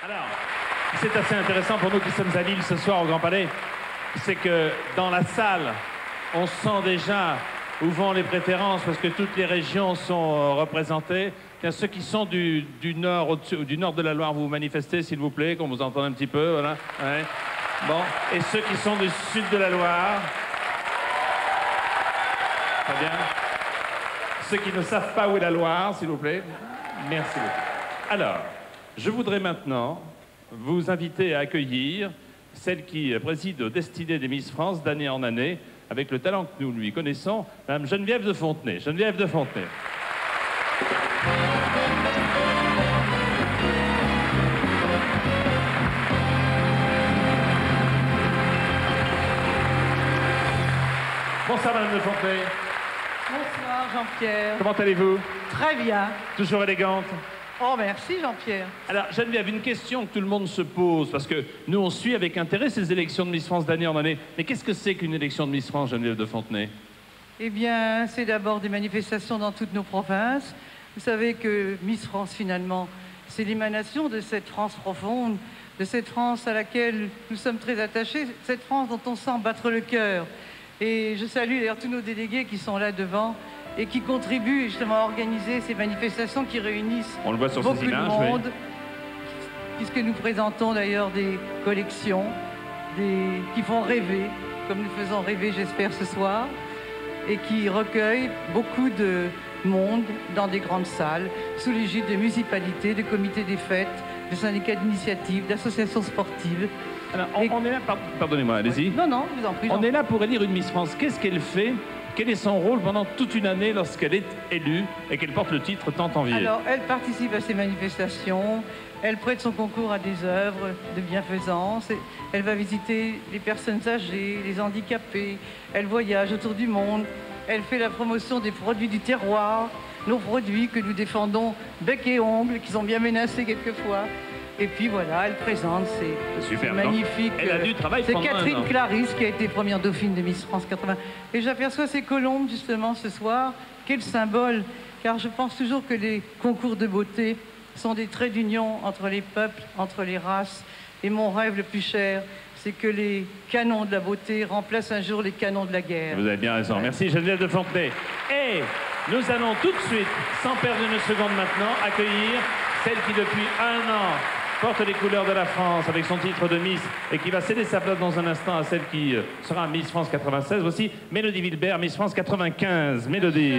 Alors, c'est assez intéressant pour nous qui sommes à Lille ce soir au Grand Palais, c'est que dans la salle, on sent déjà où vont les préférences parce que toutes les régions sont représentées. Bien, ceux qui sont du nord, du nord de la Loire, vous vous manifestez s'il vous plaît, qu'on vous entende un petit peu, voilà. Ouais. Bon, et ceux qui sont du sud de la Loire. Très bien. Ceux qui ne savent pas où est la Loire, s'il vous plaît. Merci beaucoup. Alors, je voudrais maintenant vous inviter à accueillir celle qui préside aux destinées des Miss France d'année en année, avec le talent que nous lui connaissons, Mme Geneviève de Fontenay. Geneviève de Fontenay. Bonsoir Mme de Fontenay. Bonsoir Jean-Pierre. Comment allez-vous? Très bien. Toujours élégante? Oh merci Jean-Pierre. Alors Geneviève, une question que tout le monde se pose, parce que nous on suit avec intérêt ces élections de Miss France d'année en année. Mais qu'est-ce que c'est qu'une élection de Miss France, Geneviève de Fontenay? Eh bien, c'est d'abord des manifestations dans toutes nos provinces. Vous savez que Miss France, finalement, c'est l'émanation de cette France profonde, de cette France à laquelle nous sommes très attachés, cette France dont on sent battre le cœur. Et je salue d'ailleurs tous nos délégués qui sont là devant et qui contribuent justement à organiser ces manifestations qui réunissent On le voit sur beaucoup ces images, de monde, oui. Puisque nous présentons d'ailleurs des collections qui font rêver, comme nous faisons rêver, j'espère, ce soir, et qui recueillent beaucoup de monde dans des grandes salles, sous l'égide de municipalités, de comités des fêtes, de syndicats d'initiative, d'associations sportives. Alors, on est là, pardonnez-moi, allez-y. Non, non, je vous en prie. On est là pour élire une Miss France. Qu'est-ce qu'elle fait? Quel est son rôle pendant toute une année lorsqu'elle est élue et qu'elle porte le titre tant envié? Alors, elle participe à ces manifestations, elle prête son concours à des œuvres de bienfaisance, elle va visiter les personnes âgées, les handicapés, elle voyage autour du monde, elle fait la promotion des produits du terroir, nos produits que nous défendons bec et ongles, qui sont bien menacés quelquefois. Et puis voilà, elle présente ces magnifiques... Elle a du travail c'est pendant Catherine un an. Clarisse qui a été première dauphine de Miss France 80. Et j'aperçois ces colombes justement ce soir. Quel symbole! Car je pense toujours que les concours de beauté sont des traits d'union entre les peuples, entre les races. Et mon rêve le plus cher, c'est que les canons de la beauté remplacent un jour les canons de la guerre. Vous avez bien raison. Merci Geneviève de Fontenay. Et nous allons tout de suite, sans perdre une seconde maintenant, accueillir celle qui depuis un an porte les couleurs de la France avec son titre de Miss et qui va céder sa place dans un instant à celle qui sera Miss France 96. Voici Mélodie Wilbert, Miss France 95. Mélodie.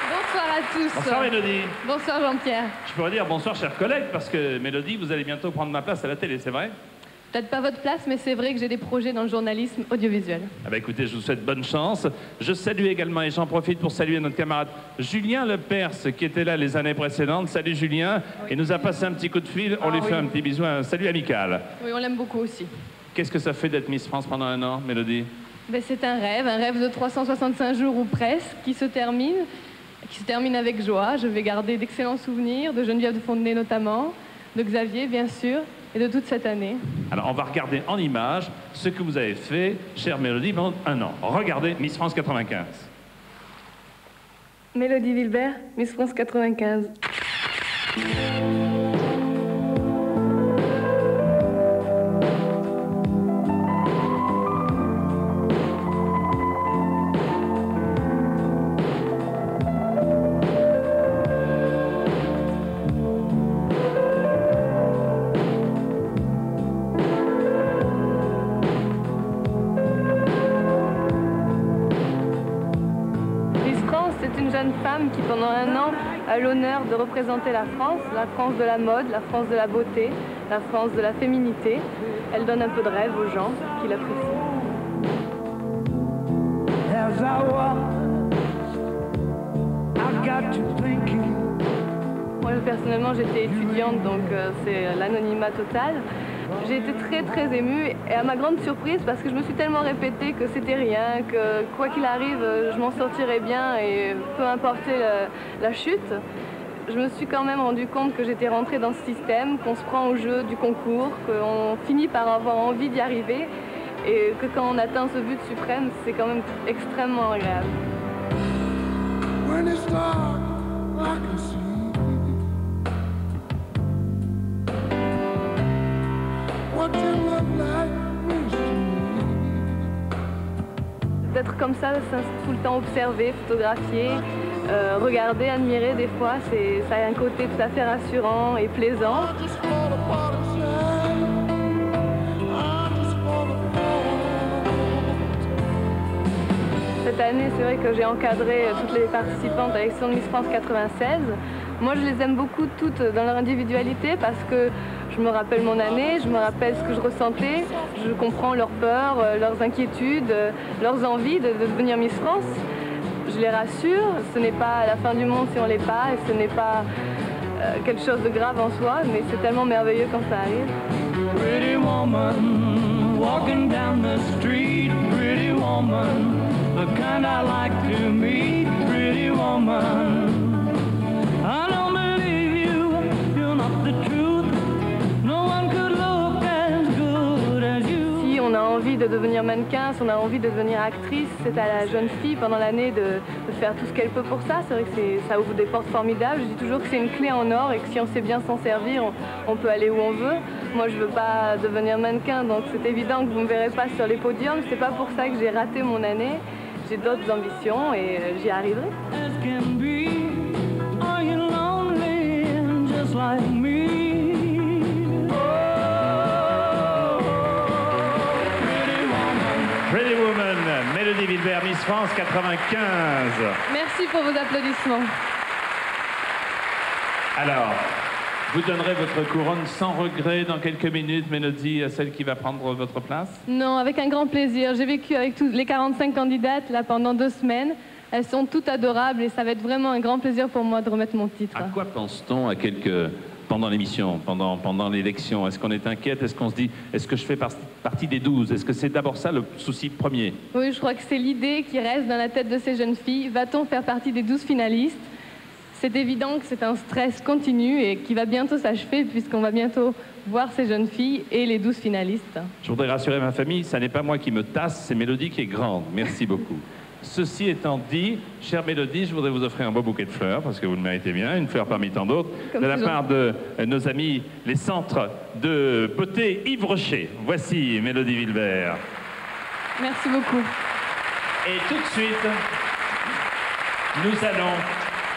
Bonsoir à tous. Bonsoir Mélodie. Bonsoir Jean-Pierre. Je pourrais dire bonsoir chers collègues parce que Mélodie, vous allez bientôt prendre ma place à la télé, c'est vrai? Peut-être pas votre place, mais c'est vrai que j'ai des projets dans le journalisme audiovisuel. Ah bah écoutez, je vous souhaite bonne chance. Je salue également, et j'en profite pour saluer notre camarade Julien Lepers, qui était là les années précédentes. Salut Julien, il nous a passé un petit coup de fil. On lui fait un petit bisou, un salut amical. Oui, on l'aime beaucoup aussi. Qu'est-ce que ça fait d'être Miss France pendant un an, Mélodie? Ben, c'est un rêve de 365 jours ou presque, qui se termine avec joie. Je vais garder d'excellents souvenirs, de Geneviève de Fontenay notamment, de Xavier bien sûr, et de toute cette année. Alors on va regarder en images ce que vous avez fait, chère Mélodie, pendant un an. Regardez Miss France 95. Mélodie Wilbert, Miss France 95. Une jeune femme qui pendant un an a l'honneur de représenter la France de la mode, la France de la beauté, la France de la féminité. Elle donne un peu de rêve aux gens qui l'apprécient. Moi personnellement j'étais étudiante donc c'est l'anonymat total. J'ai été très émue et à ma grande surprise parce que je me suis tellement répétée que c'était rien, que quoi qu'il arrive je m'en sortirais bien et peu importe la chute. je me suis quand même rendu compte que j'étais rentrée dans ce système, qu'on se prend au jeu du concours, qu'on finit par avoir envie d'y arriver et que quand on atteint ce but suprême, c'est quand même extrêmement agréable. When it's dark, I can see what you look like means to me. D'être comme ça, tout le temps observer, photographier, regarder, admirer des fois, ça a un côté tout à fait rassurant et plaisant. I just wanna part and shine. I just wanna Cette année, c'est vrai que j'ai encadré toutes les participantes à l'élection de Miss France 96. Moi, je les aime beaucoup toutes dans leur individualité parce que je me rappelle mon année, je me rappelle ce que je ressentais, je comprends leurs peurs, leurs inquiétudes, leurs envies de devenir Miss France. Je les rassure, ce n'est pas la fin du monde si on l'est pas, et ce n'est pas quelque chose de grave en soi, mais c'est tellement merveilleux quand ça arrive. Pretty woman, walking down the street, pretty woman, the kind I like to meet, pretty woman. I don't believe you, you're not the truth, no one could look as good as you. Si on a envie de devenir mannequin, si on a envie de devenir actrice, c'est à la jeune fille pendant l'année de faire tout ce qu'elle peut pour ça. C'est vrai que ça ouvre des portes formidables. Je dis toujours que c'est une clé en or et que si on sait bien s'en servir, on peut aller où on veut. Moi, je veux pas devenir mannequin, donc c'est évident que vous me verrez pas sur les podiums. C'est pas pour ça que j'ai raté mon année. J'ai d'autres ambitions et j'y arriverai. As can be, are you lonely just like me? Pretty Woman, Mélodie Wilbert, Miss France 95. Merci pour vos applaudissements. Alors, vous donnerez votre couronne sans regret dans quelques minutes, Mélodie, à celle qui va prendre votre place? Non, avec un grand plaisir. J'ai vécu avec toutes les 45 candidates là pendant 2 semaines. Elles sont toutes adorables et ça va être vraiment un grand plaisir pour moi de remettre mon titre. À quoi pense-t-on pendant l'émission, pendant l'élection? Est-ce qu'on est inquiète? Est-ce qu'on se dit, est-ce que je fais partie des 12? Est-ce que c'est d'abord ça le souci premier? Oui, je crois que c'est l'idée qui reste dans la tête de ces jeunes filles. Va-t-on faire partie des 12 finalistes? C'est évident que c'est un stress continu et qui va bientôt s'achever puisqu'on va bientôt voir ces jeunes filles et les 12 finalistes. Je voudrais rassurer ma famille, ça n'est pas moi qui me tasse, c'est Mélodie qui est grande. Merci beaucoup. Ceci étant dit, chère Mélodie, je voudrais vous offrir un beau bouquet de fleurs, parce que vous le méritez bien, une fleur parmi tant d'autres, de la part de nos amis, les centres de beauté Yves Rocher. Voici Mélodie Wilbert. Merci beaucoup. Et tout de suite, nous allons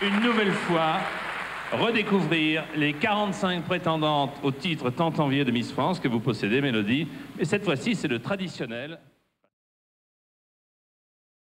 une nouvelle fois redécouvrir les 45 prétendantes au titre tant envié de Miss France que vous possédez, Mélodie. Mais cette fois-ci, c'est le traditionnel.